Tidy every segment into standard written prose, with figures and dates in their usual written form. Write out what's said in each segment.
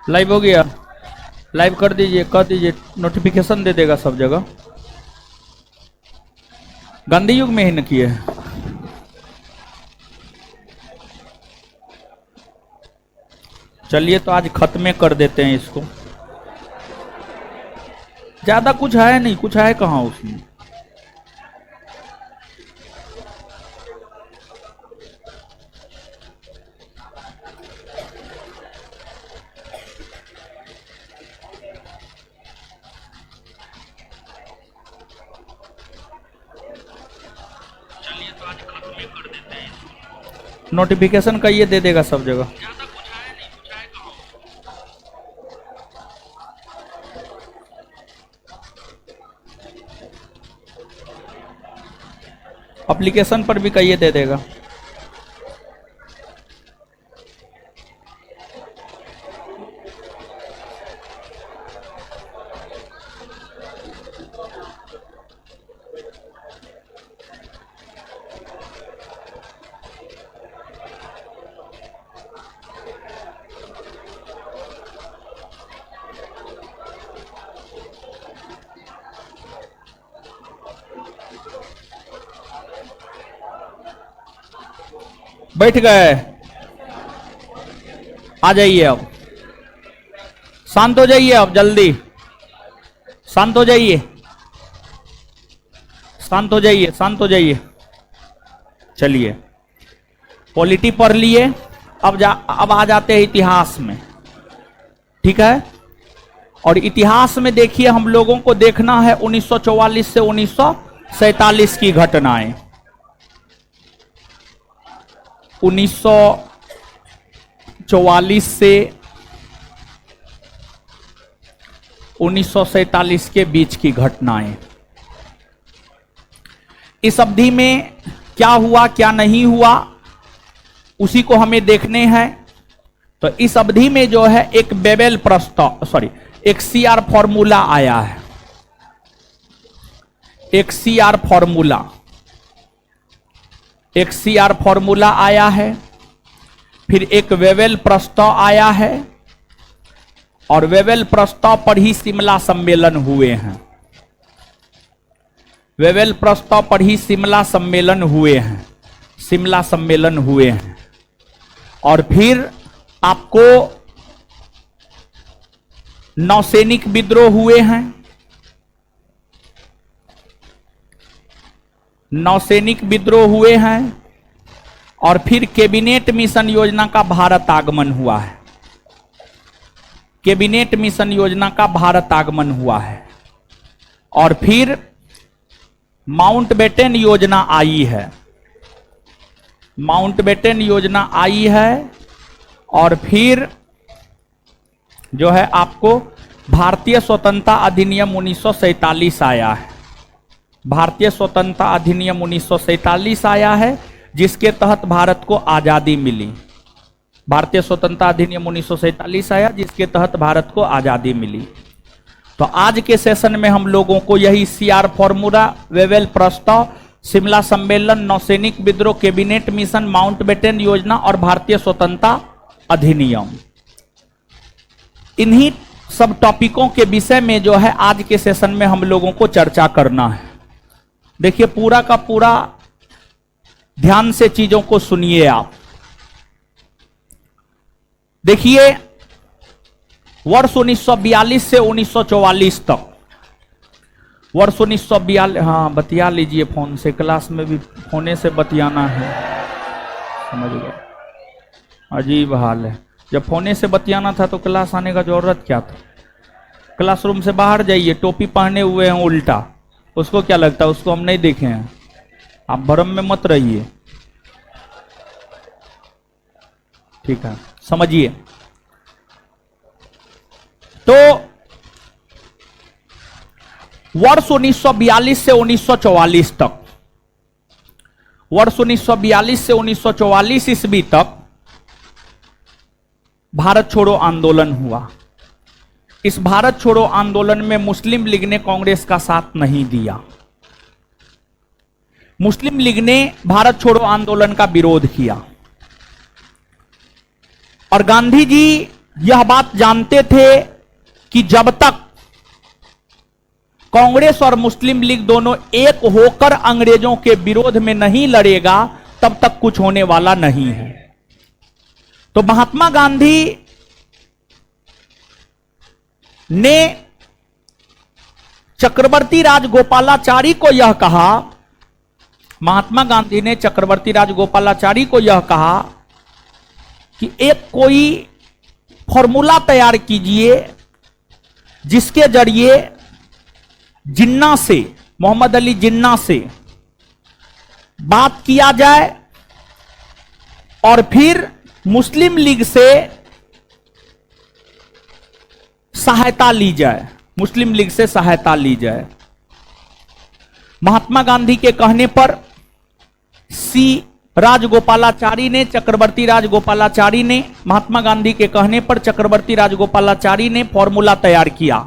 Live हो गया, live कर दीजिए, कर दीजिए, नोटिफिकेशन दे देगा सब जगह। गांधी युग में ही न किए हैं। चलिए तो आज खत्म कर देते हैं इसको। ज्यादा कुछ है नहीं, कुछ है कहाँ उसमें। नोटिफिकेशन का ये दे देगा सब जगह। एप्लीकेशन पर भी कहिए दे देगा। बैठ गए, आ जाइए अब, शांत हो जाइए अब, जल्दी शांत हो जाइए, शांत हो जाइए, शांत हो जाइए। चलिए पॉलिटी पढ़ लिए, अब आ जाते हैं इतिहास में। ठीक है, और इतिहास में देखिए हम लोगों को देखना है 1944 से 1947 की घटनाएं। 1944 से 1947 के बीच की घटनाएं। इस अवधि में क्या हुआ क्या नहीं हुआ उसी को हमें देखने हैं। तो इस अवधि में जो है एक बेबेल प्रस्ताव, एक सीआर फॉर्मूला आया है। एक सीआर फॉर्मूला आया है, फिर एक वेवेल प्रस्ताव आया है, और वेवेल प्रस्ताव पर ही शिमला सम्मेलन हुए हैं। वेवेल प्रस्ताव पर ही शिमला सम्मेलन हुए हैं। और फिर आपको नौसैनिक विद्रोह हुए हैं। नौसैनिक विद्रोह हुए हैं, और फिर कैबिनेट मिशन योजना का भारत आगमन हुआ है। कैबिनेट मिशन योजना का भारत आगमन हुआ है, और फिर माउंटबेटन योजना आई है। माउंटबेटन योजना आई है, और फिर जो है आपको भारतीय स्वतंत्रता अधिनियम 1947 आया है। भारतीय स्वतंत्रता अधिनियम 1947 आया है, जिसके तहत भारत को आजादी मिली। भारतीय स्वतंत्रता अधिनियम 1947 आया, जिसके तहत भारत को आजादी मिली। तो आज के सेशन में हम लोगों को यही सीआर फॉर्मूला, वेवेल प्रस्ताव, शिमला सम्मेलन, नौसैनिक विद्रोह, कैबिनेट मिशन, माउंटबेटन योजना और भारतीय स्वतंत्रता अधिनियम, इन्हीं सब टॉपिकों के विषय में जो है आज के सेशन में हम लोगों को चर्चा करना है। देखिए पूरा का पूरा ध्यान से चीजों को सुनिए आप। देखिए वर्ष 1942 से 1944 तक, वर्ष 1942, हाँ बतिया लीजिए फोन से, क्लास में भी फोने से बतियाना है, समझ गए। अजीब हाल है, जब फोने से बतियाना था तो क्लास आने का जरूरत क्या था। क्लासरूम से बाहर जाइए, टोपी पहने हुए हैं उल्टा, उसको क्या लगता है, उसको हम नहीं देखे हैं। आप भ्रम में मत रहिए, ठीक है, समझिए। तो वर्ष 1942 से 1944 तक, वर्ष 1942 से 1944 ईस्वी तक भारत छोड़ो आंदोलन हुआ। इस भारत छोड़ो आंदोलन में मुस्लिम लीग ने कांग्रेस का साथ नहीं दिया। मुस्लिम लीग ने भारत छोड़ो आंदोलन का विरोध किया, और गांधी जी यह बात जानते थे कि जब तक कांग्रेस और मुस्लिम लीग दोनों एक होकर अंग्रेजों के विरोध में नहीं लड़ेगा, तब तक कुछ होने वाला नहीं है। तो महात्मा गांधी ने चक्रवर्ती राजगोपालाचारी को यह कहा, महात्मा गांधी ने चक्रवर्ती राजगोपालाचारी को यह कहा कि एक कोई फॉर्मूला तैयार कीजिए जिसके जरिए जिन्ना से, मोहम्मद अली जिन्ना से बात किया जाए और फिर मुस्लिम लीग से सहायता ली जाए, मुस्लिम लीग से सहायता ली जाए। महात्मा गांधी के कहने पर सी राजगोपालाचारी ने, चक्रवर्ती राजगोपालाचारी ने, महात्मा गांधी के कहने पर चक्रवर्ती राजगोपालाचारी ने फॉर्मूला तैयार किया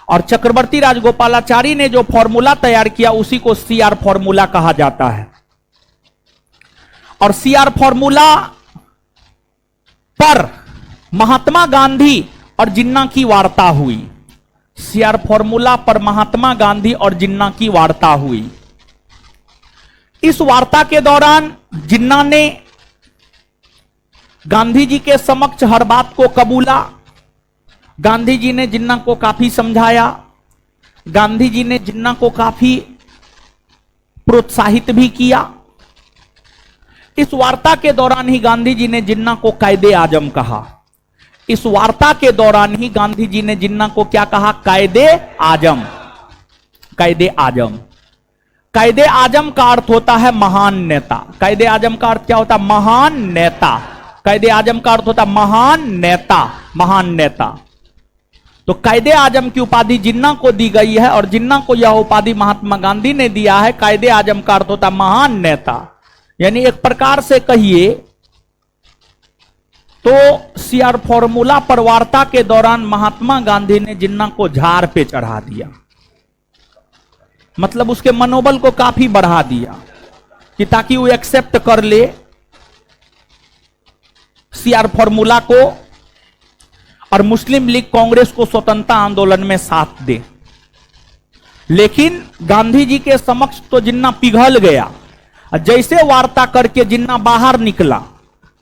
और चक्रवर्ती राजगोपालाचारी ने जो फॉर्मूला तैयार किया उसी को सीआर फॉर्मूला कहा जाता है। और सीआर फॉर्मूला पर महात्मा गांधी और जिन्ना की वार्ता हुई। सीआर फॉर्मूला पर महात्मा गांधी और जिन्ना की वार्ता हुई। इस वार्ता के दौरान जिन्ना ने गांधी जी के समक्ष हर बात को कबूला। गांधी जी ने जिन्ना को काफी समझाया, गांधी जी ने जिन्ना को काफी प्रोत्साहित भी किया। इस वार्ता के दौरान ही गांधी जी ने जिन्ना को कायदे आजम कहा। इस वार्ता के दौरान ही गांधी जी ने जिन्ना को क्या कहा? कायदे आजम। कायदे आजम, कायदे आजम का अर्थ होता है महान नेता। कायदे आजम का अर्थ क्या होता है? महान नेता। कायदे आजम का अर्थ होता है महान नेता, महान नेता। तो कायदे आजम की उपाधि जिन्ना को दी गई है और जिन्ना को यह उपाधि महात्मा गांधी ने दिया है। कायदे आजम का अर्थ होता है महान नेता। यानी एक प्रकार से कहिए तो सीआर फॉर्मूला पर वार्ता के दौरान महात्मा गांधी ने जिन्ना को झाड़ पे चढ़ा दिया, मतलब उसके मनोबल को काफी बढ़ा दिया कि ताकि वो एक्सेप्ट कर ले सीआर फॉर्मूला को और मुस्लिम लीग कांग्रेस को स्वतंत्रता आंदोलन में साथ दे। लेकिन गांधी जी के समक्ष तो जिन्ना पिघल गया। जैसे वार्ता करके जिन्ना बाहर निकला,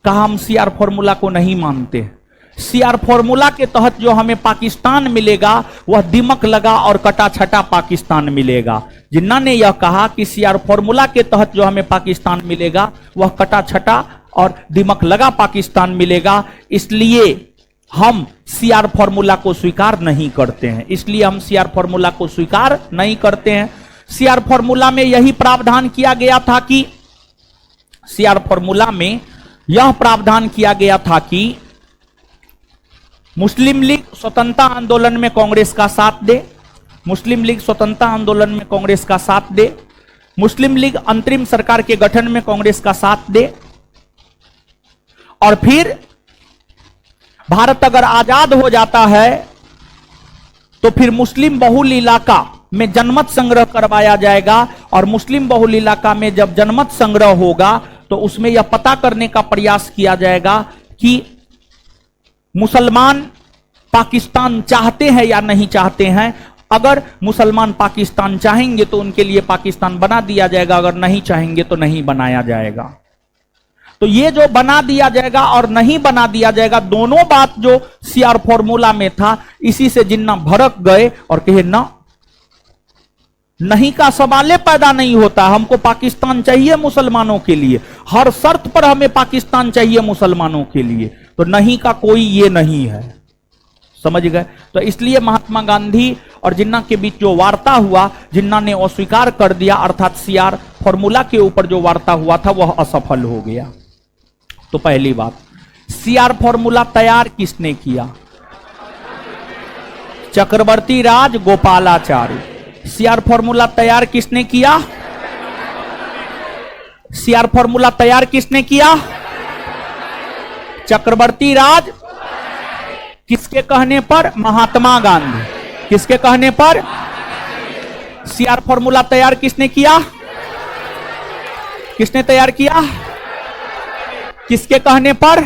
कहा हम सीआर फॉर्मूला को नहीं मानते। सीआर फॉर्मूला के तहत जो हमें पाकिस्तान मिलेगा वह दिमक लगा और कटा छटा पाकिस्तान मिलेगा। जिन्ना ने यह कहा कि सीआर फॉर्मूला के तहत जो हमें पाकिस्तान मिलेगा वह कटा छटा और दिमक लगा पाकिस्तान मिलेगा, इसलिए हम सीआर फॉर्मूला को स्वीकार नहीं करते हैं। इसलिए हम सीआर फॉर्मूला को स्वीकार नहीं करते हैं। सीआर फॉर्मूला में यही प्रावधान किया गया था कि सीआर फॉर्मूला में यह प्रावधान किया गया था कि मुस्लिम लीग स्वतंत्रता आंदोलन में कांग्रेस का साथ दे, मुस्लिम लीग स्वतंत्रता आंदोलन में कांग्रेस का साथ दे, मुस्लिम लीग अंतरिम सरकार के गठन में कांग्रेस का साथ दे, और फिर भारत अगर आजाद हो जाता है तो फिर मुस्लिम बहुल इलाका में जनमत संग्रह करवाया जाएगा। और मुस्लिम बहुल इलाका में जब जनमत संग्रह होगा तो उसमें यह पता करने का प्रयास किया जाएगा कि मुसलमान पाकिस्तान चाहते हैं या नहीं चाहते हैं। अगर मुसलमान पाकिस्तान चाहेंगे तो उनके लिए पाकिस्तान बना दिया जाएगा, अगर नहीं चाहेंगे तो नहीं बनाया जाएगा। तो ये जो बना दिया जाएगा और नहीं बना दिया जाएगा, दोनों बात जो सीआर फॉर्मूला में था, इसी से जिन्ना भड़क गए और कहे ना, नहीं का सवाल पैदा नहीं होता। हमको पाकिस्तान चाहिए मुसलमानों के लिए, हर शर्त पर हमें पाकिस्तान चाहिए मुसलमानों के लिए। तो नहीं का कोई ये नहीं है, समझ गए। तो इसलिए महात्मा गांधी और जिन्ना के बीच जो वार्ता हुआ, जिन्ना ने अस्वीकार कर दिया, अर्थात सीआर फॉर्मूला के ऊपर जो वार्ता हुआ था वह असफल हो गया। तो पहली बात, सीआर फॉर्मूला तैयार किसने किया? चक्रवर्ती राजगोपालाचारी। सीआर फॉर्मूला तैयार किसने किया? सीआर फॉर्मूला तैयार किसने किया? चक्रवर्ती राज। किसके कहने पर? महात्मा गांधी। किसके कहने पर? सीआर फॉर्मूला तैयार किसने किया? किसने तैयार किया? किसके कहने पर?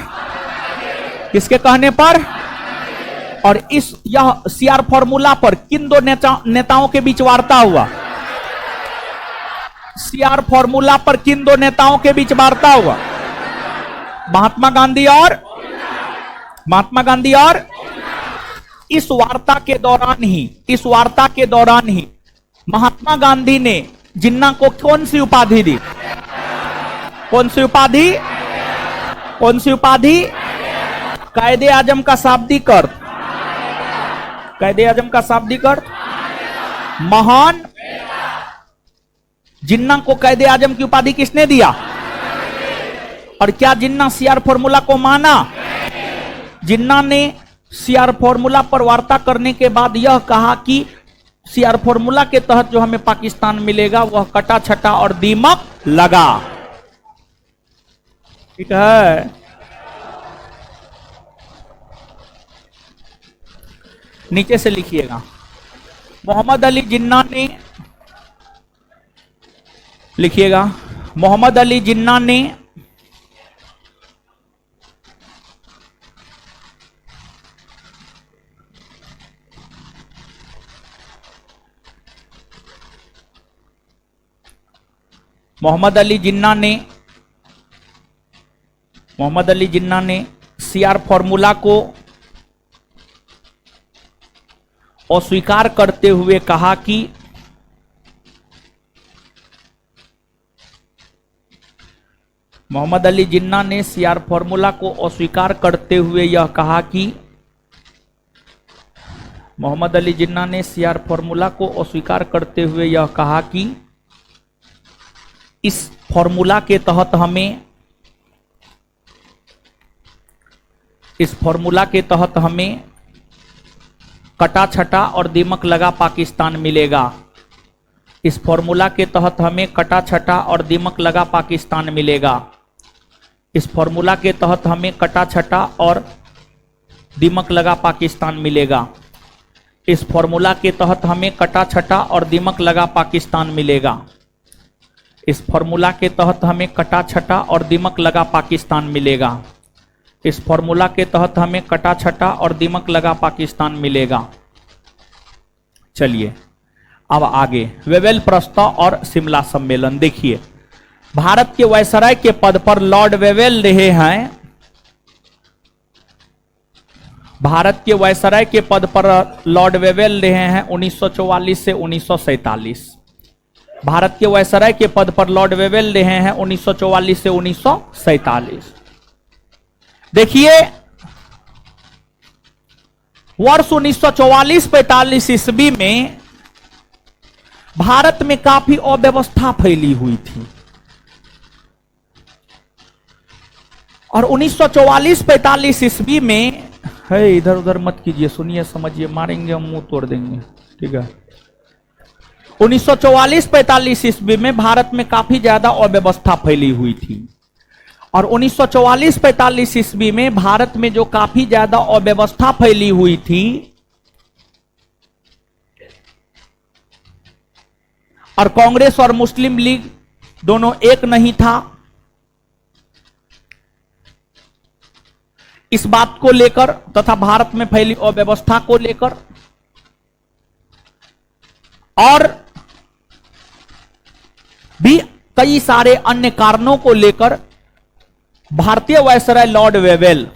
किसके कहने पर? और इस यह सीआर फॉर्मूला पर किन दो नेताओं के बीच वार्ता हुआ? सीआर फॉर्मूला पर किन दो नेताओं के बीच वार्ता हुआ? महात्मा गांधी और इस वार्ता के दौरान ही महात्मा गांधी ने जिन्ना को कौन सी उपाधि दी? कौन सी उपाधि? कायदे आजम का शाब्दिक अर्थ महान। जिन्ना को कायदे आजम की उपाधि किसने दिया? और क्या जिन्ना सीआर फॉर्मूला को माना? जिन्ना ने सीआर फॉर्मूला पर वार्ता करने के बाद यह कहा कि सीआर फॉर्मूला के तहत जो हमें पाकिस्तान मिलेगा वह कटा छटा और दीमक लगा। ठीक है, नीचे से लिखिएगा। मोहम्मद अली जिन्ना ने, लिखिएगा, मोहम्मद अली जिन्ना ने मोहम्मद अली जिन्ना ने सीआर फॉर्मूला को अस्वीकार करते हुए कहा कि मोहम्मद अली जिन्ना ने सीआर फॉर्मूला को अस्वीकार करते हुए यह कहा कि मोहम्मद अली जिन्ना ने सीआर फॉर्मूला को अस्वीकार करते हुए यह कहा कि इस फॉर्मूला के तहत हमें कटा छटा और दीमक लगा पाकिस्तान मिलेगा। इस फॉर्मूला के तहत हमें कटा छटा और दीमक लगा पाकिस्तान मिलेगा। इस फॉर्मूला के तहत हमें कटा छटा और दीमक लगा पाकिस्तान मिलेगा। इस फॉर्मूला के तहत हमें कटा छटा और दीमक लगा पाकिस्तान मिलेगा। इस फॉर्मूला के तहत हमें कटा छटा और दीमक लगा पाकिस्तान मिलेगा। इस फॉर्मूला के तहत हमें कटा छटा और दीमक लगा पाकिस्तान मिलेगा। चलिए अब आगे, वेवेल प्रस्ताव और शिमला सम्मेलन। देखिए, भारत के वायसराय के पद पर लॉर्ड वेवेल रहे हैं। भारत के वायसराय के पद पर लॉर्ड वेवेल रहे हैं 1944 से 1947। भारत के वायसराय के पद पर लॉर्ड वेवेल रहे हैं 1944 से 1947। देखिए, वर्ष 1944-45 ईस्वी में भारत में काफी अव्यवस्था फैली हुई थी और 1944-45 ईस्वी में, है इधर उधर मत कीजिए, सुनिए समझिए, मारेंगे हम मुंह तोड़ देंगे। ठीक है, 1944-45 ईस्वी में भारत में काफी ज्यादा अव्यवस्था फैली हुई थी और 1944-45 ईस्वी में भारत में जो काफी ज्यादा अव्यवस्था फैली हुई थी और कांग्रेस और मुस्लिम लीग दोनों एक नहीं था, इस बात को लेकर तथा भारत में फैली अव्यवस्था को लेकर और भी कई सारे अन्य कारणों को लेकर भारतीय वायसराय लॉर्ड वेवेल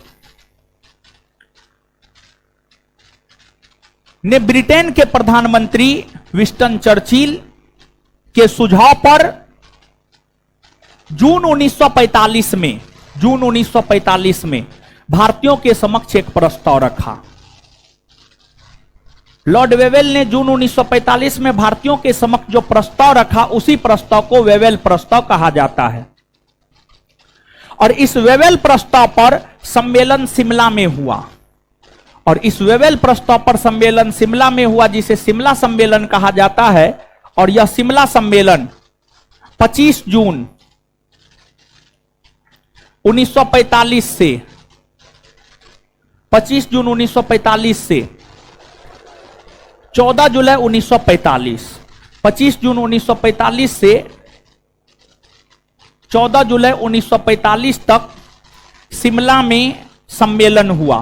ने ब्रिटेन के प्रधानमंत्री विंस्टन चर्चिल के सुझाव पर जून 1945 में भारतीयों के समक्ष एक प्रस्ताव रखा। लॉर्ड वेवेल ने जून 1945 में भारतीयों के समक्ष जो प्रस्ताव रखा, उसी प्रस्ताव को वेवेल प्रस्ताव कहा जाता है और इस वेवेल प्रस्ताव पर सम्मेलन शिमला में हुआ और इस वेवेल प्रस्ताव पर सम्मेलन शिमला में हुआ, जिसे शिमला सम्मेलन कहा जाता है। और यह शिमला सम्मेलन 25 जून 1945 से 25 जून 1945 से 14 जुलाई 1945, 25 जून 1945 से 14 जुलाई 1945 तक शिमला में सम्मेलन हुआ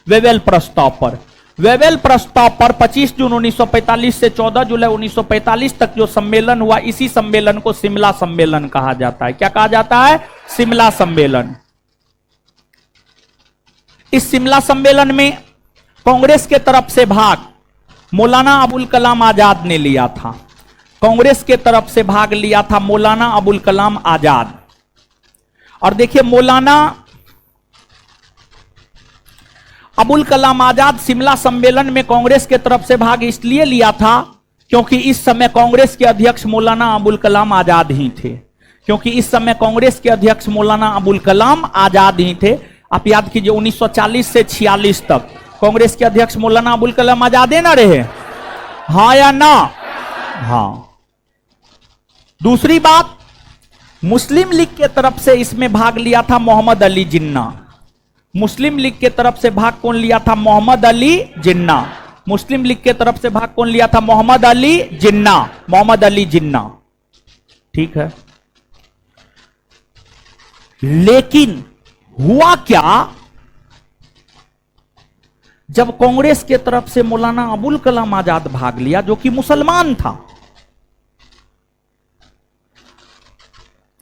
वेवेल प्रस्ताव पर। वेवेल प्रस्ताव पर 25 जून 1945 से 14 जुलाई 1945 तक जो सम्मेलन हुआ, इसी सम्मेलन को शिमला सम्मेलन कहा जाता है। क्या कहा जाता है? शिमला सम्मेलन। इस शिमला सम्मेलन में कांग्रेस के तरफ से भाग मौलाना अबुल कलाम आजाद ने लिया था। कांग्रेस के तरफ से भाग लिया था मौलाना अबुल कलाम आजाद। और देखिए, मौलाना अबुल कलाम आजाद शिमला सम्मेलन में कांग्रेस के तरफ से भाग इसलिए लिया था क्योंकि इस समय कांग्रेस के अध्यक्ष मौलाना अबुल कलाम आजाद ही थे। क्योंकि इस समय कांग्रेस के अध्यक्ष मौलाना अबुल कलाम आजाद ही थे। आप याद कीजिए, 1940 से 46 तक कांग्रेस के अध्यक्ष मौलाना अबुल कलाम आजाद ना रहे? हाँ या ना? हाँ। दूसरी बात, मुस्लिम लीग के तरफ से इसमें भाग लिया था मोहम्मद अली जिन्ना। मुस्लिम लीग के तरफ से भाग कौन लिया था? मोहम्मद अली जिन्ना। मुस्लिम लीग के तरफ से भाग कौन लिया था? मोहम्मद अली जिन्ना। मोहम्मद अली जिन्ना, ठीक है। लेकिन हुआ क्या, जब कांग्रेस के तरफ से मौलाना अबुल कलाम आजाद भाग लिया, जो कि मुसलमान था,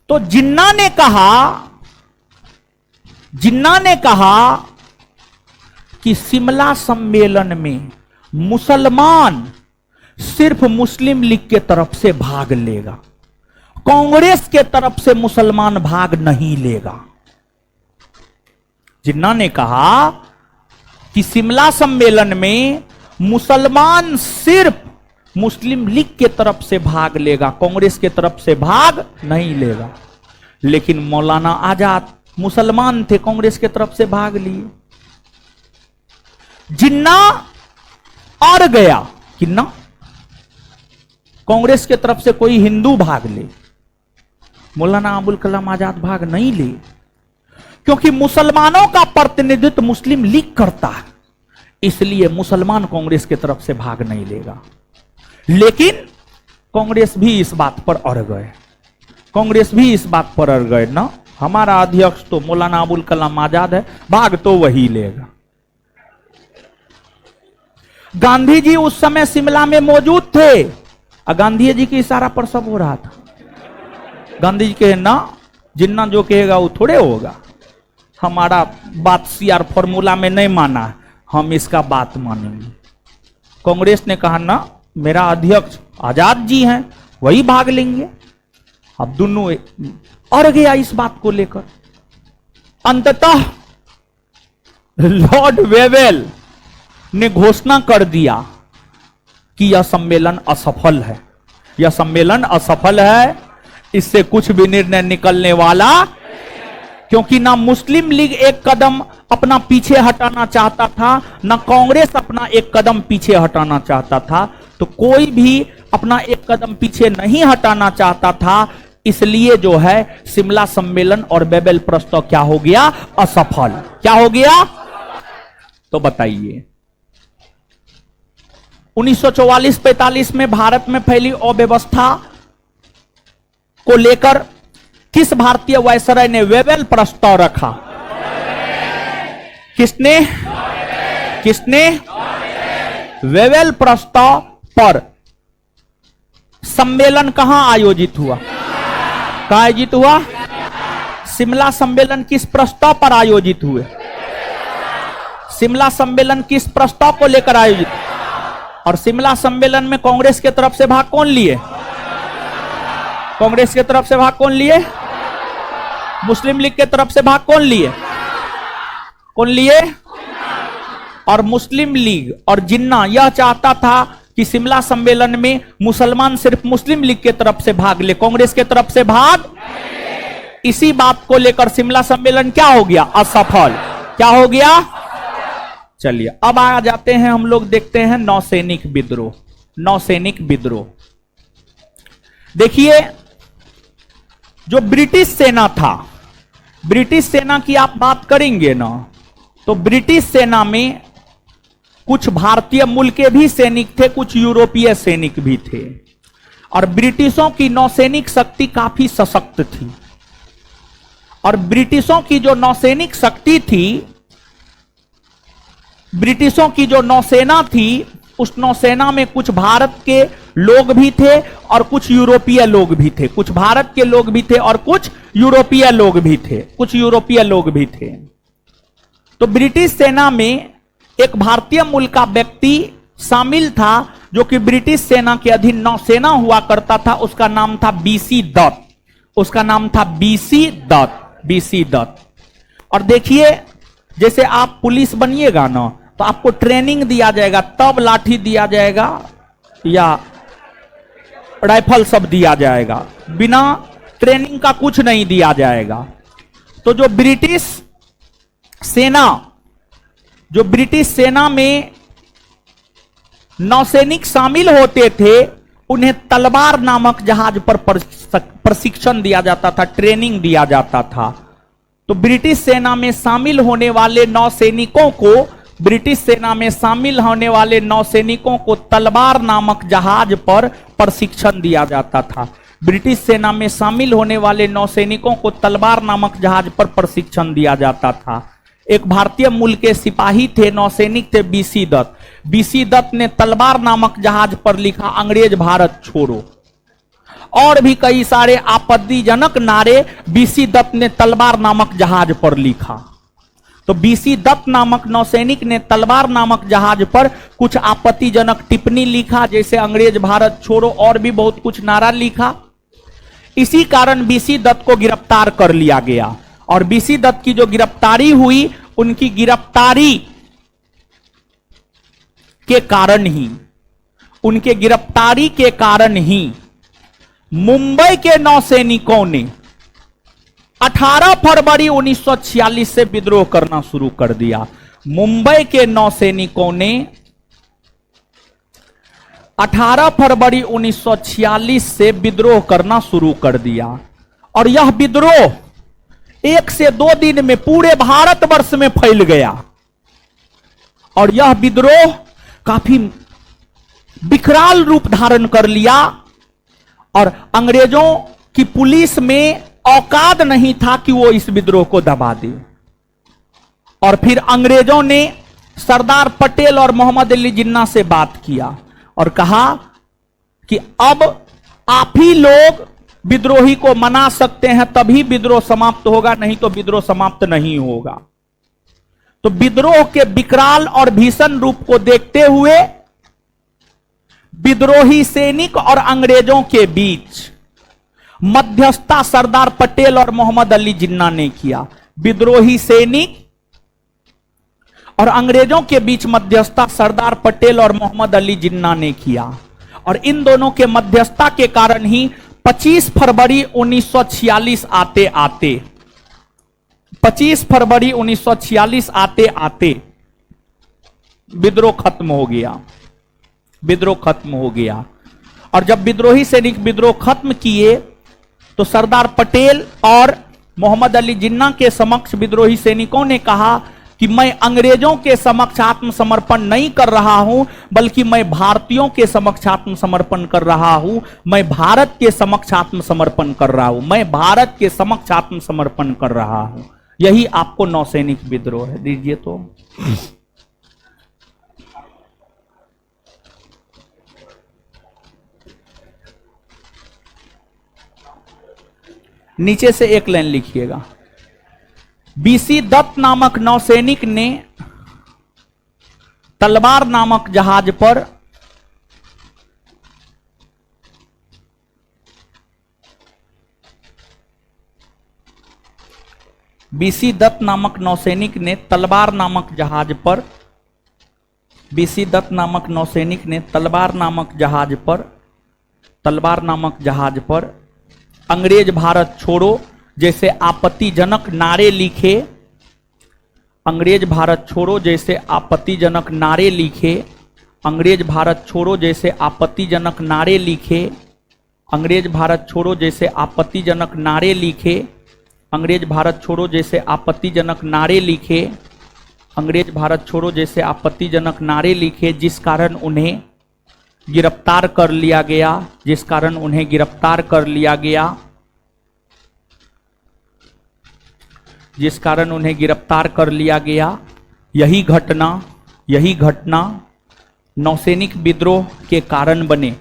तो जिन्ना ने कहा कि शिमला सम्मेलन में मुसलमान सिर्फ मुस्लिम लीग के तरफ से भाग लेगा, कांग्रेस के तरफ से मुसलमान भाग नहीं लेगा। जिन्ना ने कहा कि शिमला सम्मेलन में मुसलमान सिर्फ मुस्लिम लीग के तरफ से भाग लेगा, कांग्रेस के तरफ से भाग नहीं लेगा। लेकिन मौलाना आजाद मुसलमान थे, कांग्रेस के तरफ से भाग लिए। जिन्ना और गया कि ना, कांग्रेस के तरफ से कोई हिंदू भाग ले, मौलाना अबुल कलाम आजाद भाग नहीं ले, क्योंकि मुसलमानों का प्रतिनिधित्व मुस्लिम लीग करता है, इसलिए मुसलमान कांग्रेस की तरफ से भाग नहीं लेगा। लेकिन कांग्रेस भी इस बात पर अड़ गए, कांग्रेस भी इस बात पर अड़ गए ना, हमारा अध्यक्ष तो मौलाना अबुल कलाम आजाद है, भाग तो वही लेगा। गांधी जी उस समय शिमला में मौजूद थे, और गांधी जी के इशारा पर सब हो रहा था। गांधी जी कहे ना, जिन्ना जो कहेगा वो थोड़े होगा, हमारा बात सीआर फॉर्मूला में नहीं माना, हम इसका बात मानेंगे। कांग्रेस ने कहा ना, मेरा अध्यक्ष आजाद जी हैं, वही भाग लेंगे। अब दोनों अड़ गया इस बात को लेकर। अंततः लॉर्ड वेवेल ने घोषणा कर दिया कि यह सम्मेलन असफल है, यह सम्मेलन असफल है, इससे कुछ भी निर्णय निकलने वाला, क्योंकि ना मुस्लिम लीग एक कदम अपना पीछे हटाना चाहता था, ना कांग्रेस अपना एक कदम पीछे हटाना चाहता था। तो कोई भी अपना एक कदम पीछे नहीं हटाना चाहता था, इसलिए जो है शिमला सम्मेलन और वेवेल प्रस्ताव क्या हो गया? असफल। क्या हो गया? तो बताइए, 1944-45 में भारत में फैली अव्यवस्था को लेकर किस भारतीय वायसराय ने वेवेल प्रस्ताव रखा? किसने? किसने? वेवेल प्रस्ताव पर सम्मेलन कहां आयोजित हुआ? कहां आयोजित हुआ? शिमला सम्मेलन किस प्रस्ताव पर आयोजित हुए? शिमला सम्मेलन किस प्रस्ताव को लेकर आयोजित? और शिमला सम्मेलन में कांग्रेस के तरफ से भाग कौन लिए? कांग्रेस के तरफ से भाग कौन लिए? मुस्लिम लीग के तरफ से भाग कौन लिए? कौन लिए? और मुस्लिम लीग और जिन्ना यह चाहता था कि शिमला सम्मेलन में मुसलमान सिर्फ मुस्लिम लीग के तरफ से भाग ले, कांग्रेस के तरफ से भाग। इसी बात को लेकर शिमला सम्मेलन क्या हो गया? असफल। क्या हो गया? चलिए अब आ जाते हैं, हम लोग देखते हैं नौसैनिक विद्रोह। नौसैनिक विद्रोह देखिए, जो ब्रिटिश सेना था, ब्रिटिश सेना की आप बात करेंगे ना, तो ब्रिटिश सेना में कुछ भारतीय मूल के भी सैनिक थे, कुछ यूरोपीय सैनिक भी थे, और ब्रिटिशों की नौसैनिक शक्ति काफी सशक्त थी। और ब्रिटिशों की जो नौसैनिक शक्ति थी ब्रिटिशों की जो नौसेना थी, उस नौसेना में कुछ भारत के लोग भी थे और कुछ यूरोपीय लोग भी थे। कुछ भारत के लोग भी थे और कुछ यूरोपीय लोग भी थे। कुछ यूरोपीय लोग भी थे। तो ब्रिटिश सेना में एक भारतीय मूल का व्यक्ति शामिल था, जो कि ब्रिटिश सेना के अधीन नौसेना हुआ करता था। उसका नाम था बीसी दत्त। उसका नाम था बीसी दत्त। बीसी दत्त। और देखिए, जैसे आप पुलिस बनिएगा ना, तो आपको ट्रेनिंग दिया जाएगा, तब लाठी दिया जाएगा या राइफल सब दिया जाएगा। बिना ट्रेनिंग का कुछ नहीं दिया जाएगा। तो जो ब्रिटिश सेना में नौसैनिक शामिल होते थे, उन्हें तलवार नामक जहाज पर प्रशिक्षण दिया जाता था, ट्रेनिंग दिया जाता था। तो ब्रिटिश सेना में शामिल होने वाले नौसैनिकों को तलवार नामक जहाज पर प्रशिक्षण दिया जाता था। ब्रिटिश सेना में शामिल होने वाले नौसैनिकों को तलवार नामक जहाज पर प्रशिक्षण दिया जाता था। एक भारतीय मूल के सिपाही थे, नौसैनिक थे, बीसी दत्त। बीसी दत्त ने तलवार नामक जहाज पर लिखा, अंग्रेज भारत छोड़ो। और भी कई सारे आपत्तिजनक नारे बीसी दत्त ने तलवार नामक जहाज पर लिखा। तो बीसी दत्त नामक नौसैनिक ने तलवार नामक जहाज पर कुछ आपत्तिजनक टिप्पणी लिखा, जैसे अंग्रेज भारत छोड़ो, और भी बहुत कुछ नारा लिखा। इसी कारण बीसी दत्त को गिरफ्तार कर लिया गया। और बीसी दत्त की जो गिरफ्तारी हुई, उनकी गिरफ्तारी के कारण ही मुंबई के नौसैनिकों ने 18 फरवरी 1946 से विद्रोह करना शुरू कर दिया। मुंबई के नौसैनिकों ने 18 फरवरी 1946 से विद्रोह करना शुरू कर दिया। और यह विद्रोह 1 से 2 दिन में पूरे भारतवर्ष में फैल गया। और यह विद्रोह काफी विकराल रूप धारण कर लिया। और अंग्रेजों की पुलिस में औकात नहीं था कि वो इस विद्रोह को दबा दे। और फिर अंग्रेजों ने सरदार पटेल और मोहम्मद अली जिन्ना से बात किया और कहा कि अब आप ही लोग विद्रोही को मना सकते हैं, तभी विद्रोह समाप्त होगा, नहीं तो विद्रोह समाप्त नहीं होगा। तो विद्रोह के विकराल और भीषण रूप को देखते हुए विद्रोही सैनिक और अंग्रेजों के बीच मध्यस्थता सरदार पटेल और मोहम्मद अली जिन्ना ने किया। विद्रोही सैनिक और अंग्रेजों के बीच मध्यस्थता सरदार पटेल और मोहम्मद अली जिन्ना ने किया। और इन दोनों के मध्यस्थता के कारण ही 25 फरवरी 1946 आते आते विद्रोह खत्म हो गया। विद्रोह खत्म हो गया। और जब विद्रोही सैनिक विद्रोह खत्म किए, तो सरदार पटेल और मोहम्मद अली जिन्ना के समक्ष विद्रोही सैनिकों ने कहा कि मैं अंग्रेजों के समक्ष आत्मसमर्पण नहीं कर रहा हूं, बल्कि मैं भारतीयों के समक्ष आत्मसमर्पण कर रहा हूं। मैं भारत के समक्ष आत्मसमर्पण कर रहा हूं। मैं भारत के समक्ष आत्मसमर्पण कर रहा हूं। यही आपको नौसैनिक विद्रोह है। दीजिए तो नीचे से एक लाइन लिखिएगा। बीसी दत्त नामक नौसैनिक ने तलवार नामक जहाज पर बीसी दत्त नामक नौसैनिक ने तलवार नामक जहाज पर तलवार नामक जहाज पर अंग्रेज भारत छोड़ो जैसे आपत्तिजनक नारे लिखे। अंग्रेज भारत छोड़ो जैसे आपत्तिजनक नारे लिखे। अंग्रेज भारत छोड़ो जैसे आपत्तिजनक नारे लिखे। अंग्रेज भारत छोड़ो जैसे आपत्तिजनक नारे लिखे। अंग्रेज भारत छोड़ो जैसे आपत्तिजनक नारे लिखे। अंग्रेज भारत छोड़ो जैसे आपत्तिजनक नारे लिखे, जिस कारण उन्हें गिरफ्तार कर लिया गया। जिस कारण उन्हें गिरफ्तार कर लिया गया। जिस कारण उन्हें गिरफ्तार कर लिया गया। यही यही घटना नौसैनिक विद्रोह के कारण बने,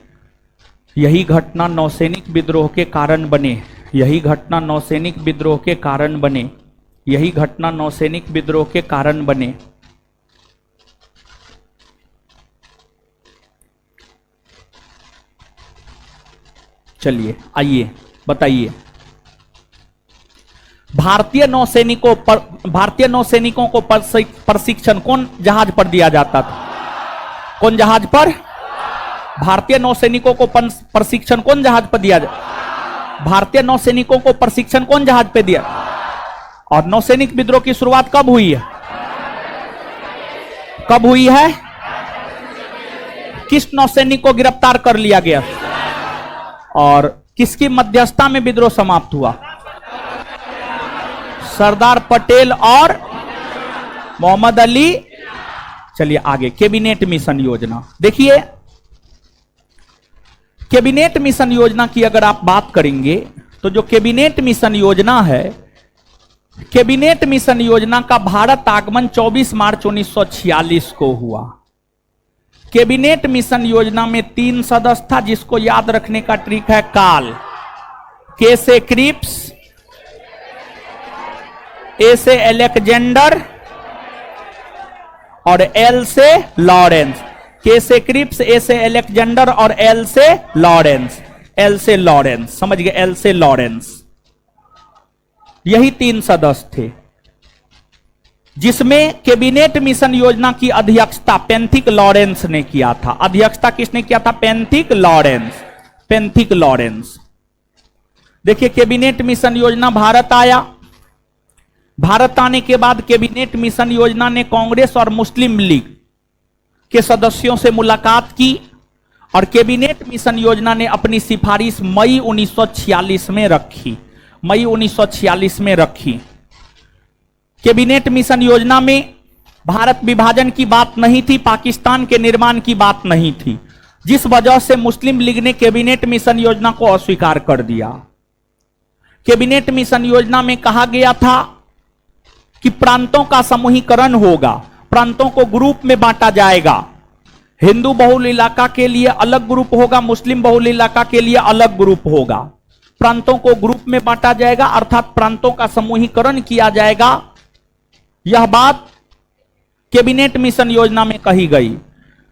यही घटना नौसैनिक विद्रोह के कारण बने, यही घटना नौसैनिक विद्रोह के कारण बने, यही घटना नौसैनिक विद्रोह के कारण बने। चलिए आइए बताइए, भारतीय नौसैनिकों को प्रशिक्षण कौन जहाज पर दिया जाता था? कौन जहाज पर? भारतीय नौसैनिकों को प्रशिक्षण कौन जहाज पर दिया जाता? भारतीय नौसैनिकों को प्रशिक्षण कौन जहाज पे दिया? और नौसैनिक विद्रोह की शुरुआत कब हुई है? कब हुई है? किस नौसैनिक को गिरफ्तार कर लिया गया और किसकी मध्यस्थता में विद्रोह समाप्त हुआ? सरदार पटेल और मोहम्मद अली। चलिए आगे, कैबिनेट मिशन योजना देखिए। कैबिनेट मिशन योजना की अगर आप बात करेंगे तो जो कैबिनेट मिशन योजना है, कैबिनेट मिशन योजना का भारत आगमन 24 मार्च 1946 को हुआ। कैबिनेट मिशन योजना में 3 सदस्य था, जिसको याद रखने का ट्रिक है काल। के से क्रिप्स, ए से अलेक्जेंडर और एल से लॉरेंस। के से क्रिप्स, ए से अलेक्जेंडर और एल से लॉरेंस। एल से लॉरेंस, समझ गए? एल से लॉरेंस, यही 3 सदस्य थे, जिसमें कैबिनेट मिशन योजना की अध्यक्षता पेंथिक लॉरेंस ने किया था। अध्यक्षता किसने किया था? पेंथिक लॉरेंस। पेंथिक लॉरेंस। देखिए, कैबिनेट मिशन योजना भारत आया। भारत आने के बाद कैबिनेट मिशन योजना ने कांग्रेस और मुस्लिम लीग के सदस्यों से मुलाकात की और कैबिनेट मिशन योजना ने अपनी सिफारिश मई 1946 में रखी। मई 1946 में रखी। कैबिनेट मिशन योजना में भारत विभाजन की बात नहीं थी, पाकिस्तान के निर्माण की बात नहीं थी, जिस वजह से मुस्लिम लीग ने कैबिनेट मिशन योजना को अस्वीकार कर दिया। कैबिनेट मिशन योजना में कहा गया था कि प्रांतों का समूहीकरण होगा, प्रांतों को ग्रुप में बांटा जाएगा। हिंदू बहुल इलाका के लिए अलग ग्रुप होगा, मुस्लिम बहुल इलाका के लिए अलग ग्रुप होगा। प्रांतों को ग्रुप में बांटा जाएगा, अर्थात प्रांतों का समूहीकरण किया जाएगा। यह बात कैबिनेट मिशन योजना में कही गई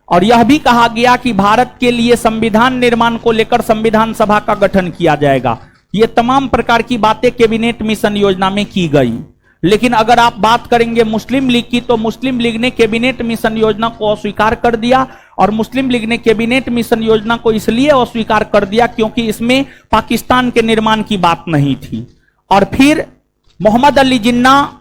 और यह भी कहा गया कि भारत के लिए संविधान निर्माण को लेकर संविधान सभा का गठन किया जाएगा। ये तमाम प्रकार की बातें कैबिनेट मिशन योजना में की गई। लेकिन अगर आप बात करेंगे मुस्लिम लीग की, तो मुस्लिम लीग ने कैबिनेट मिशन योजना को अस्वीकार कर दिया और मुस्लिम लीग ने कैबिनेट मिशन योजना को इसलिए अस्वीकार कर दिया क्योंकि इसमें पाकिस्तान के निर्माण की बात नहीं थी। और फिर मोहम्मद अली जिन्ना,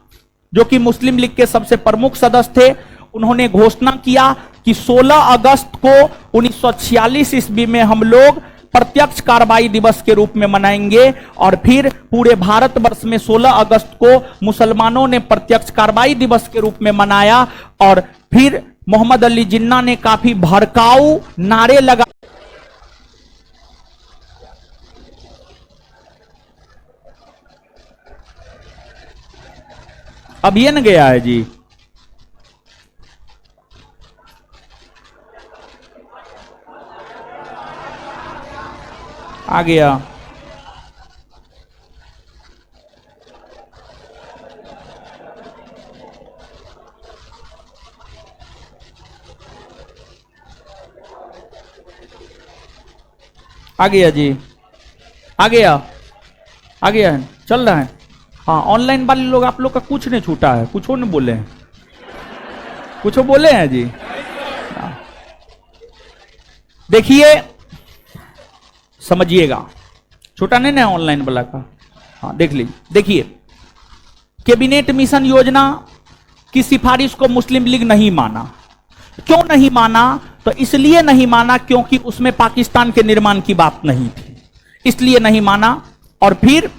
जो कि मुस्लिम लीग के सबसे प्रमुख सदस्य थे, उन्होंने घोषणा किया कि 16 अगस्त को 1946 ईस्वी में हम लोग प्रत्यक्ष कार्रवाई दिवस के रूप में मनाएंगे। और फिर पूरे भारतवर्ष में 16 अगस्त को मुसलमानों ने प्रत्यक्ष कार्रवाई दिवस के रूप में मनाया। और फिर मोहम्मद अली जिन्ना ने काफी भड़काऊ नारे लगा। अब ये न गया है जी, आ गया। आ गया जी, आ गया, आ गया है, चल रहा है। हाँ, ऑनलाइन वाले लोग, आप लोग का कुछ नहीं छूटा है, कुछ नहीं बोले हैं, कुछ बोले हैं जी। देखिए, समझिएगा, छोटा नहीं ना ऑनलाइन वाला का। हाँ, देख लीजिए। देखिए, कैबिनेट मिशन योजना की सिफारिश को मुस्लिम लीग नहीं माना। क्यों नहीं माना? तो इसलिए नहीं माना क्योंकि उसमें पाकिस्तान के निर्माण की बात नहीं थी, इसलिए नहीं माना। और फिर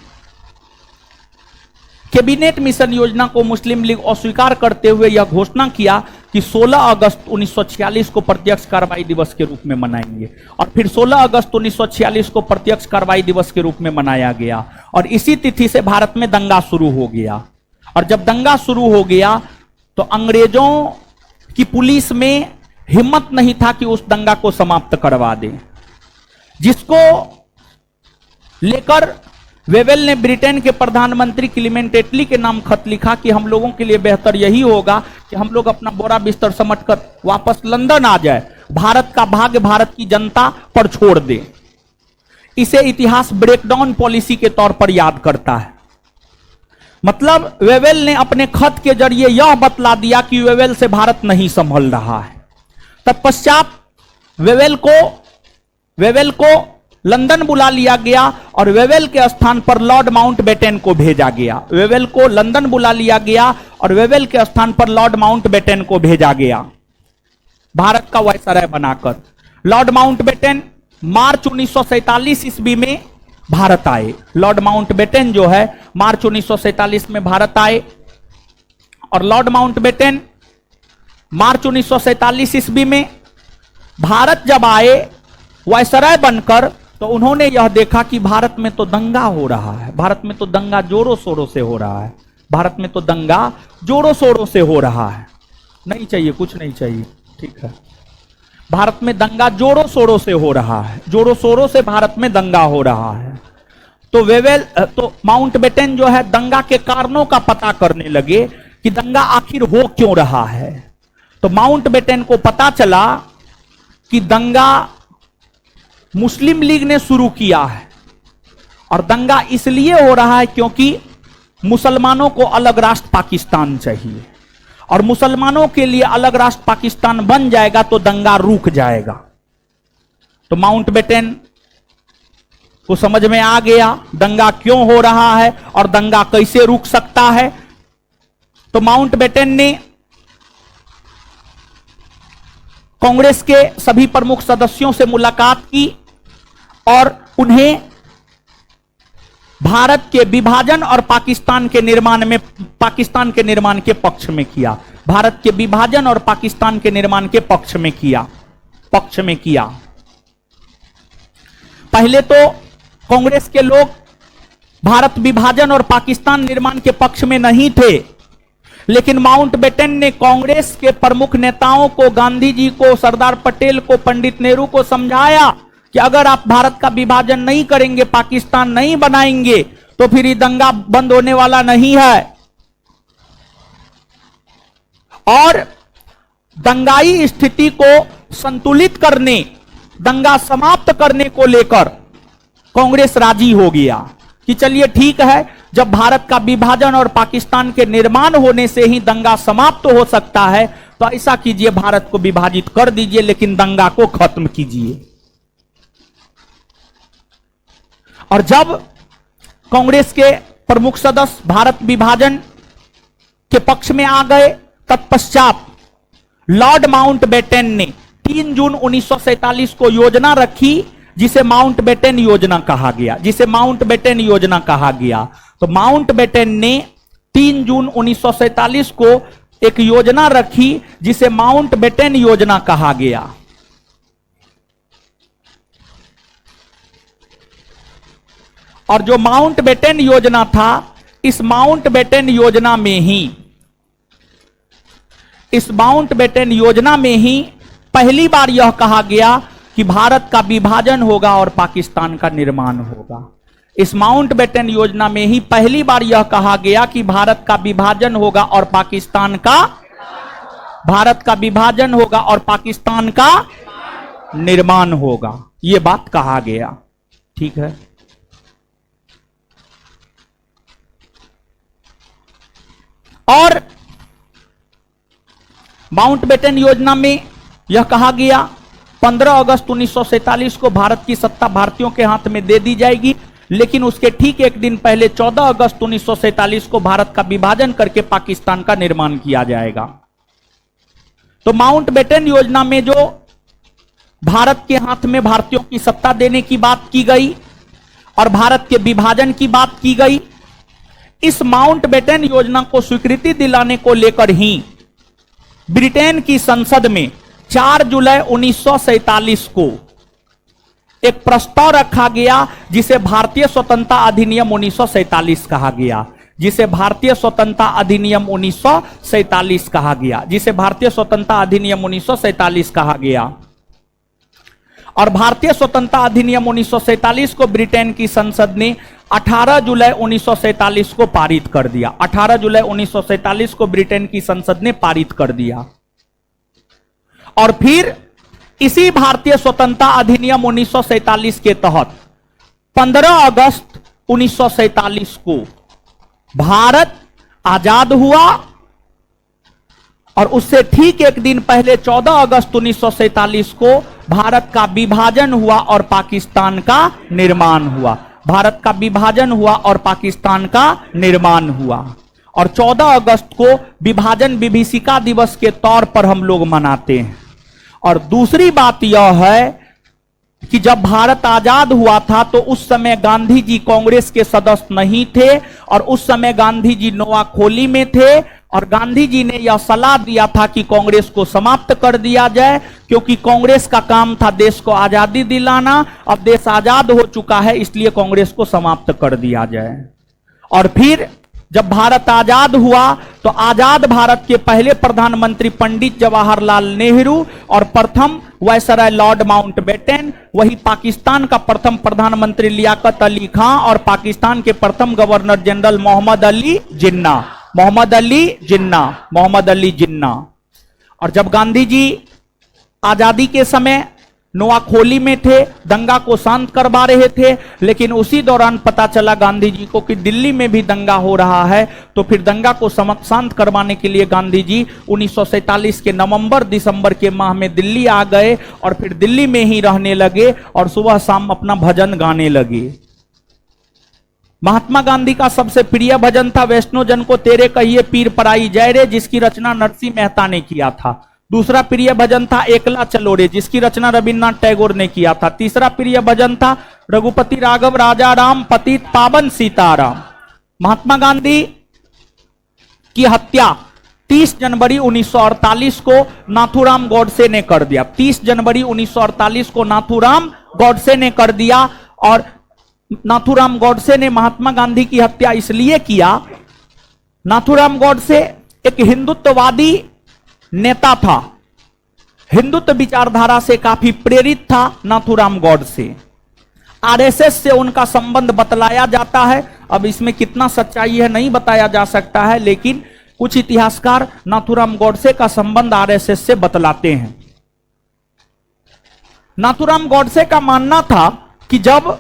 कैबिनेट मिशन योजना को मुस्लिम लीग अस्वीकार करते हुए यह घोषणा किया कि 16 अगस्त 1946 को प्रत्यक्ष कार्रवाई दिवस के रूप में मनाएंगे। और फिर 16 अगस्त 1946 को प्रत्यक्ष कार्रवाई दिवस के रूप में मनाया गया और इसी तिथि से भारत में दंगा शुरू हो गया। और जब दंगा शुरू हो गया तो अंग्रेजों कि पुलिस में हिम्मत नहीं था कि उस दंगा को समाप्त करवा दे, जिसको लेकर वेवेल ने ब्रिटेन के प्रधानमंत्री क्लीमेंट एटली के नाम खत लिखा कि हम लोगों के लिए बेहतर यही होगा कि हम लोग अपना बोरा बिस्तर समेटकर वापस लंदन आ जाए, भारत का भाग्य भारत की जनता पर छोड़ दे। इसे इतिहास ब्रेकडाउन पॉलिसी के तौर पर याद करता है। मतलब वेवेल ने अपने खत के जरिए यह बतला दिया कि वेवेल से भारत नहीं संभल रहा है। तत्पश्चात वेवेल को लंदन बुला लिया गया और वेवेल के स्थान पर लॉर्ड माउंटबेटन को भेजा गया। वेवेल को लंदन बुला लिया गया और वेवेल के स्थान पर लॉर्ड माउंटबेटन को भेजा गया भारत का वायसराय बनाकर। लॉर्ड माउंटबेटन मार्च 1947 ईस्वी में भारत आए। लॉर्ड माउंटबेटन जो है मार्च 1947 में भारत आए और लॉर्ड माउंटबेटन मार्च 1947 ईस्वी में भारत जब आए वायसराय बनकर, तो उन्होंने यह देखा कि भारत में तो दंगा हो रहा है, भारत में तो दंगा जोरों शोरों से हो रहा है, भारत में तो दंगा जोरों शोरों से हो रहा है। नहीं चाहिए, कुछ नहीं चाहिए, ठीक है। भारत में दंगा जोरों शोरों से हो रहा है, जोरों शोरों से भारत में दंगा हो रहा है। तो माउंटबेटन जो है दंगा के कारणों का पता करने लगे कि दंगा आखिर हो क्यों रहा है। तो माउंटबेटन को पता चला कि दंगा मुस्लिम लीग ने शुरू किया है और दंगा इसलिए हो रहा है क्योंकि मुसलमानों को अलग राष्ट्र पाकिस्तान चाहिए और मुसलमानों के लिए अलग राष्ट्र पाकिस्तान बन जाएगा तो दंगा रुक जाएगा। तो माउंटबेटन को समझ में आ गया दंगा क्यों हो रहा है और दंगा कैसे रुक सकता है। तो माउंटबेटन ने कांग्रेस के सभी प्रमुख सदस्यों से मुलाकात की और उन्हें भारत के विभाजन और पाकिस्तान के निर्माण के पक्ष में किया। भारत के विभाजन और पाकिस्तान के निर्माण के पक्ष में किया। पहले तो कांग्रेस के लोग भारत विभाजन और पाकिस्तान निर्माण के पक्ष में नहीं थे, लेकिन माउंटबेटन ने कांग्रेस के प्रमुख नेताओं को, गांधी जी को, सरदार पटेल को, पंडित नेहरू को समझाया कि अगर आप भारत का विभाजन नहीं करेंगे, पाकिस्तान नहीं बनाएंगे, तो फिर ये दंगा बंद होने वाला नहीं है। और दंगाई स्थिति को संतुलित करने, दंगा समाप्त करने को लेकर कांग्रेस राजी हो गया कि चलिए ठीक है, जब भारत का विभाजन और पाकिस्तान के निर्माण होने से ही दंगा समाप्त हो सकता है, तो ऐसा कीजिए, भारत को विभाजित कर दीजिए, लेकिन दंगा को खत्म कीजिए। और जब कांग्रेस के प्रमुख सदस्य भारत विभाजन के पक्ष में आ गए, तत्पश्चात लॉर्ड माउंटबेटन ने 3 जून 1947 को योजना रखी जिसे माउंटबेटन योजना कहा गया। तो माउंटबेटन ने 3 जून 1947 को एक योजना रखी जिसे माउंटबेटन योजना कहा गया। और जो माउंटबेटन योजना था, इस माउंटबेटन योजना में ही पहली बार यह कहा गया कि भारत का विभाजन होगा और पाकिस्तान का निर्माण होगा। इस माउंटबेटन योजना में ही पहली बार यह कहा गया कि भारत का विभाजन होगा और पाकिस्तान का निर्माण होगा। यह बात कहा गया, ठीक है। और माउंटबेटन योजना में यह कहा गया 15 अगस्त 1947 को भारत की सत्ता भारतीयों के हाथ में दे दी जाएगी, लेकिन उसके ठीक एक दिन पहले 14 अगस्त 1947 को भारत का विभाजन करके पाकिस्तान का निर्माण किया जाएगा। तो माउंटबेटन योजना में जो भारत के हाथ में भारतीयों की सत्ता देने की बात की गई और भारत के विभाजन की बात की गई, इस माउंटबेटन योजना को स्वीकृति दिलाने को लेकर ही ब्रिटेन की संसद में 4 जुलाई 1947 को एक प्रस्ताव रखा गया जिसे भारतीय स्वतंत्रता अधिनियम 1947 कहा गया, जिसे भारतीय स्वतंत्रता अधिनियम 1947 कहा गया, जिसे भारतीय स्वतंत्रता अधिनियम 1947 कहा गया। और भारतीय स्वतंत्रता अधिनियम 1947 को ब्रिटेन की संसद ने 18 जुलाई 1947 को पारित कर दिया। 18 जुलाई 1947 को ब्रिटेन की संसद ने पारित कर दिया। और फिर इसी भारतीय स्वतंत्रता अधिनियम 1947 के तहत 15 अगस्त 1947 को भारत आजाद हुआ और उससे ठीक एक दिन पहले 14 अगस्त 1947 को भारत का विभाजन हुआ और पाकिस्तान का निर्माण हुआ। भारत का विभाजन हुआ और पाकिस्तान का निर्माण हुआ। और 14 अगस्त को विभाजन विभीषिका दिवस के तौर पर हम लोग मनाते हैं। और दूसरी बात यह है कि जब भारत आजाद हुआ था तो उस समय गांधी जी कांग्रेस के सदस्य नहीं थे और उस समय गांधी जी नोआखोली में थे और गांधी जी ने यह सलाह दिया था कि कांग्रेस को समाप्त कर दिया जाए, क्योंकि कांग्रेस का काम था देश को आजादी दिलाना। अब देश आजाद हो चुका है, इसलिए कांग्रेस को समाप्त कर दिया जाए। और फिर जब भारत आजाद हुआ तो आजाद भारत के पहले प्रधानमंत्री पंडित जवाहरलाल नेहरू और प्रथम वायसराय लॉर्ड माउंटबेटन, वही पाकिस्तान का प्रथम प्रधानमंत्री लियाकत अली खां और पाकिस्तान के प्रथम गवर्नर जनरल मोहम्मद अली जिन्ना। और जब गांधी जी आजादी के समय नोआखोली में थे, दंगा को शांत करवा रहे थे, लेकिन उसी दौरान पता चला गांधी जी को कि दिल्ली में भी दंगा हो रहा है। तो फिर दंगा को शांत करवाने के लिए गांधी जी 1947 के नवंबर दिसंबर के माह में दिल्ली आ गए और फिर दिल्ली में ही रहने लगे और सुबह शाम अपना भजन गाने लगे। महात्मा गांधी का सबसे प्रिय भजन था वैष्णो जन को तेरे कहिए पीर पराई जय रे, जिसकी रचना नरसिंह मेहता ने किया था। दूसरा प्रिय भजन था एकला चलो रे, जिसकी रचना रविन्द्रनाथ टैगोर ने किया था। तीसरा प्रिय भजन था रघुपति राघव राजा राम पतित पावन सीताराम। महात्मा गांधी की हत्या 30 जनवरी 1948 को नाथूराम गॉडसे ने कर दिया। 30 जनवरी 1948 को नाथूराम गॉडसे ने कर दिया। और नाथूराम गॉडसे ने महात्मा गांधी की हत्या इसलिए किया, नाथूराम गॉडसे एक हिंदुत्ववादी नेता था, हिंदुत्व विचारधारा से काफी प्रेरित था नाथूराम गॉडसे। आरएसएस से उनका संबंध बतलाया जाता है, अब इसमें कितना सच्चाई है नहीं बताया जा सकता है, लेकिन कुछ इतिहासकार नाथूराम गॉडसे का संबंध आरएसएस से बतलाते हैं। नाथूराम गॉडसे का मानना था कि जब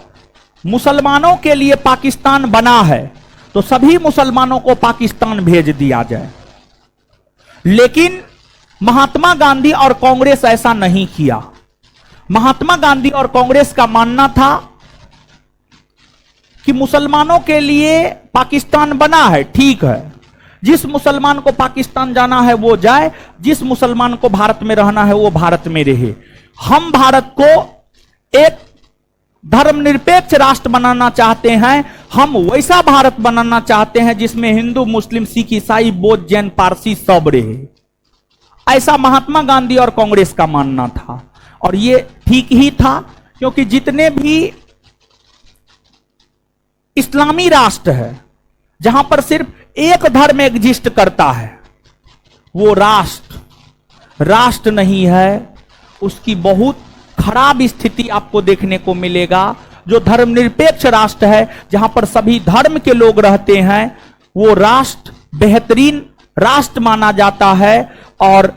मुसलमानों के लिए पाकिस्तान बना है तो सभी मुसलमानों को पाकिस्तान भेज दिया जाए, लेकिन महात्मा गांधी और कांग्रेस ऐसा नहीं किया। महात्मा गांधी और कांग्रेस का मानना था कि मुसलमानों के लिए पाकिस्तान बना है, ठीक है, जिस मुसलमान को पाकिस्तान जाना है वो जाए, जिस मुसलमान को भारत में रहना है वो भारत में रहे। हम भारत को एक धर्मनिरपेक्ष राष्ट्र बनाना चाहते हैं, हम वैसा भारत बनाना चाहते हैं जिसमें हिंदू मुस्लिम सिख ईसाई बौद्ध जैन पारसी सब रहे। ऐसा महात्मा गांधी और कांग्रेस का मानना था और ये ठीक ही था, क्योंकि जितने भी इस्लामी राष्ट्र है जहां पर सिर्फ एक धर्म एग्जिस्ट करता है वो राष्ट्र नहीं है, उसकी बहुत खराब स्थिति आपको देखने को मिलेगा। जो धर्मनिरपेक्ष राष्ट्र है जहां पर सभी धर्म के लोग रहते हैं वो राष्ट्र बेहतरीन राष्ट्र माना जाता है। और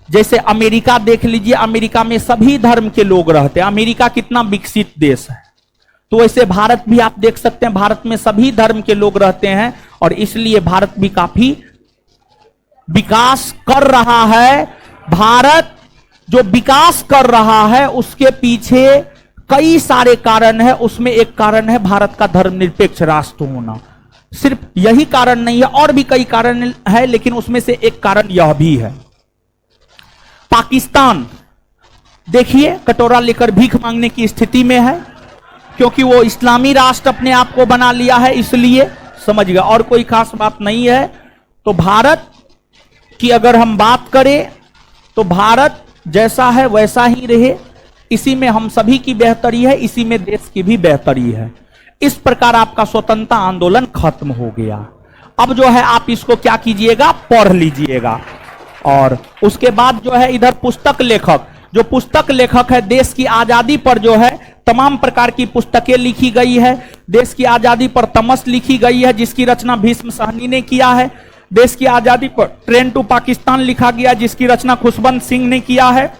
जैसे अमेरिका देख लीजिए, अमेरिका में सभी धर्म के लोग रहते हैं, अमेरिका कितना विकसित देश है। तो वैसे भारत भी आप देख सकते हैं, भारत में सभी धर्म के लोग रहते हैं और इसलिए भारत भी काफी विकास कर रहा है। भारत जो विकास कर रहा है उसके पीछे कई सारे कारण है, उसमें एक कारण है भारत का धर्मनिरपेक्ष राष्ट्र होना। सिर्फ यही कारण नहीं है, और भी कई कारण है, लेकिन उसमें से एक कारण यह भी है। पाकिस्तान देखिए कटोरा लेकर भीख मांगने की स्थिति में है, क्योंकि वो इस्लामी राष्ट्र अपने आप को बना लिया है, इसलिए समझ गया, और कोई खास बात नहीं है। तो भारत की अगर हम बात करें तो भारत जैसा है वैसा ही रहे, इसी में हम सभी की बेहतरी है, इसी में देश की भी बेहतरी है। इस प्रकार आपका स्वतंत्रता आंदोलन खत्म हो गया। अब जो है आप इसको क्या कीजिएगा, पढ़ लीजिएगा। और उसके बाद जो है इधर पुस्तक लेखक, जो पुस्तक लेखक है, देश की आजादी पर जो है तमाम प्रकार की पुस्तकें लिखी गई है। देश की आजादी पर तमस लिखी गई है, जिसकी रचना भीष्म सहनी ने किया है। देश की आजादी पर ट्रेन टू पाकिस्तान लिखा गया, जिसकी रचना खुशवंत सिंह ने किया है।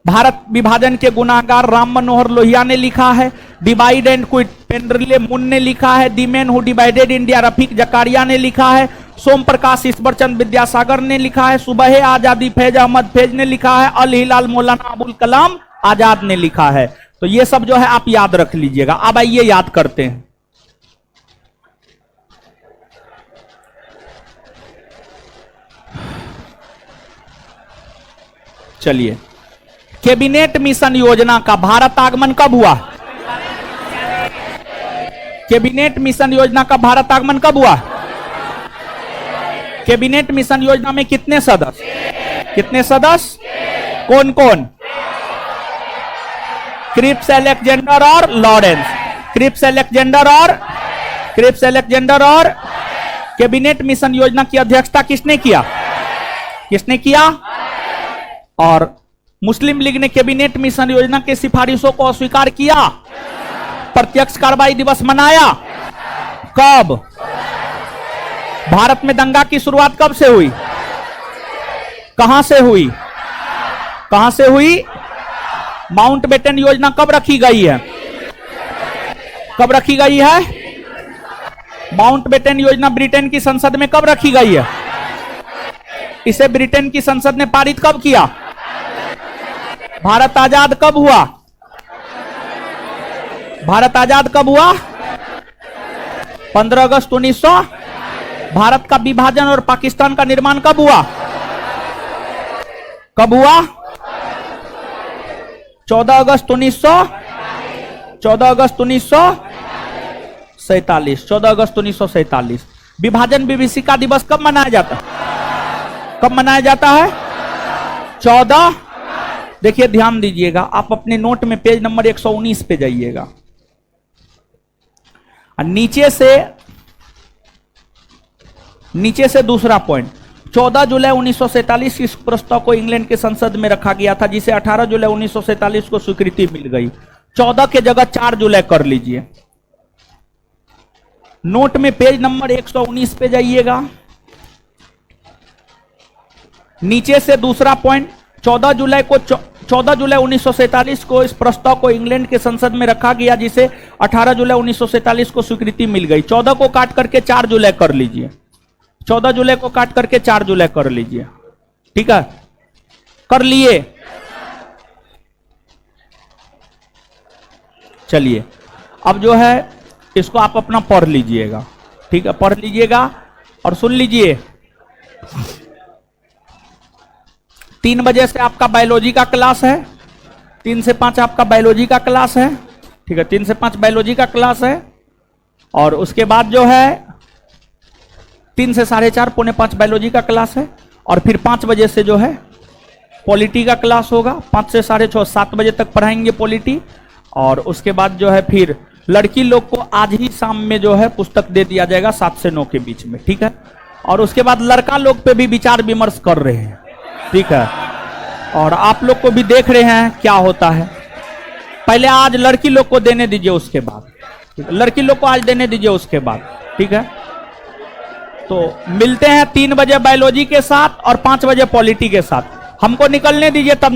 भारत विभाजन के गुनाहगार राम मनोहर लोहिया ने लिखा है। डिवाइड एंड क्विट पेंड्रिले मुन ने लिखा है। The man who divided India Rafiq Zakaria ने लिखा है। सोम प्रकाश ईश्वरचंद विद्यासागर ने लिखा है। सुबह आजादी फैज अहमद फैज ने लिखा है। अल हिलाल मौलाना अबुल कलाम आजाद ने लिखा है। तो ये सब जो है आप याद रख लीजिएगा। अब आइए याद करते हैं। चलिए, कैबिनेट मिशन योजना का भारत आगमन कब हुआ? कैबिनेट मिशन योजना का भारत आगमन कब हुआ? कैबिनेट मिशन योजना में कितने सदस्य? कितने सदस्य? कौन कौन? क्रिप्स, अलेक्जेंडर और लॉरेंस। क्रिप्स, अलेक्जेंडर और कैबिनेट मिशन योजना की अध्यक्षता किसने किया? किसने किया? और मुस्लिम लीग ने कैबिनेट मिशन योजना की सिफारिशों को अस्वीकार किया। प्रत्यक्ष कार्रवाई दिवस मनाया कब? भारत में दंगा की शुरुआत कब से हुई? कहां से हुई? कहां से हुई? माउंटबेटन योजना कब रखी गई है? कब रखी गई है? माउंटबेटन योजना ब्रिटेन की संसद में कब रखी गई है? इसे ब्रिटेन की संसद ने पारित कब किया? भारत आजाद कब हुआ? भारत आजाद कब हुआ? 15 अगस्त 1900। भारत का विभाजन और पाकिस्तान का निर्माण कब हुआ? कब हुआ? 14 अगस्त 1900। 14 अगस्त 1947। 14 अगस्त 1947। विभाजन विभीषिका दिवस कब मनाया जाता है? कब मनाया जाता है? 14। देखिए ध्यान दीजिएगा, आप अपने नोट में पेज नंबर 119 पे जाइएगा। नीचे से दूसरा पॉइंट, 14 जुलाई 1947 इस प्रस्ताव को इंग्लैंड के संसद में रखा गया था, जिसे 18 जुलाई 1947 को स्वीकृति मिल गई। 14 के जगह 4 जुलाई कर लीजिए। नोट में पेज नंबर 119 पे जाइएगा। नीचे से दूसरा पॉइंट, 14 जुलाई 1947 को इस प्रस्ताव को इंग्लैंड के संसद में रखा गया, जिसे 18 जुलाई 1947 को स्वीकृति मिल गई। 14 को काट करके 4 जुलाई कर लीजिए। 14 जुलाई को काट करके 4 जुलाई कर लीजिए। ठीक है, कर लिए। चलिए, अब जो है इसको आप अपना पढ़ लीजिएगा। ठीक है, पढ़ लीजिएगा और सुन लीजिए। 3 बजे से आपका बायोलॉजी का क्लास है। 3 से 5 आपका बायोलॉजी का क्लास है। ठीक है, 3 से 5 बायोलॉजी का क्लास है। और उसके बाद जो है 3 से 4:30 पौने 5 बायोलॉजी का क्लास है। और फिर 5 बजे से जो है पॉलिटी का क्लास होगा। 5 से 6:30 7 बजे तक पढ़ाएंगे पॉलिटी। और उसके बाद जो है फिर लड़की लोग को आज ही शाम में जो है पुस्तक दे दिया जाएगा 7 से 9 के बीच में। ठीक है, और उसके बाद लड़का लोग पे भी विचार विमर्श कर रहे हैं। ठीक है, और आप लोग को भी देख रहे हैं क्या होता है। पहले आज लड़की लोग को देने दीजिए, उसके बाद लड़की लोग को आज देने दीजिए, उसके बाद। ठीक है, तो मिलते हैं 3 बजे बायोलॉजी के साथ और 5 बजे पॉलिटी के साथ। हमको निकलने दीजिए, तब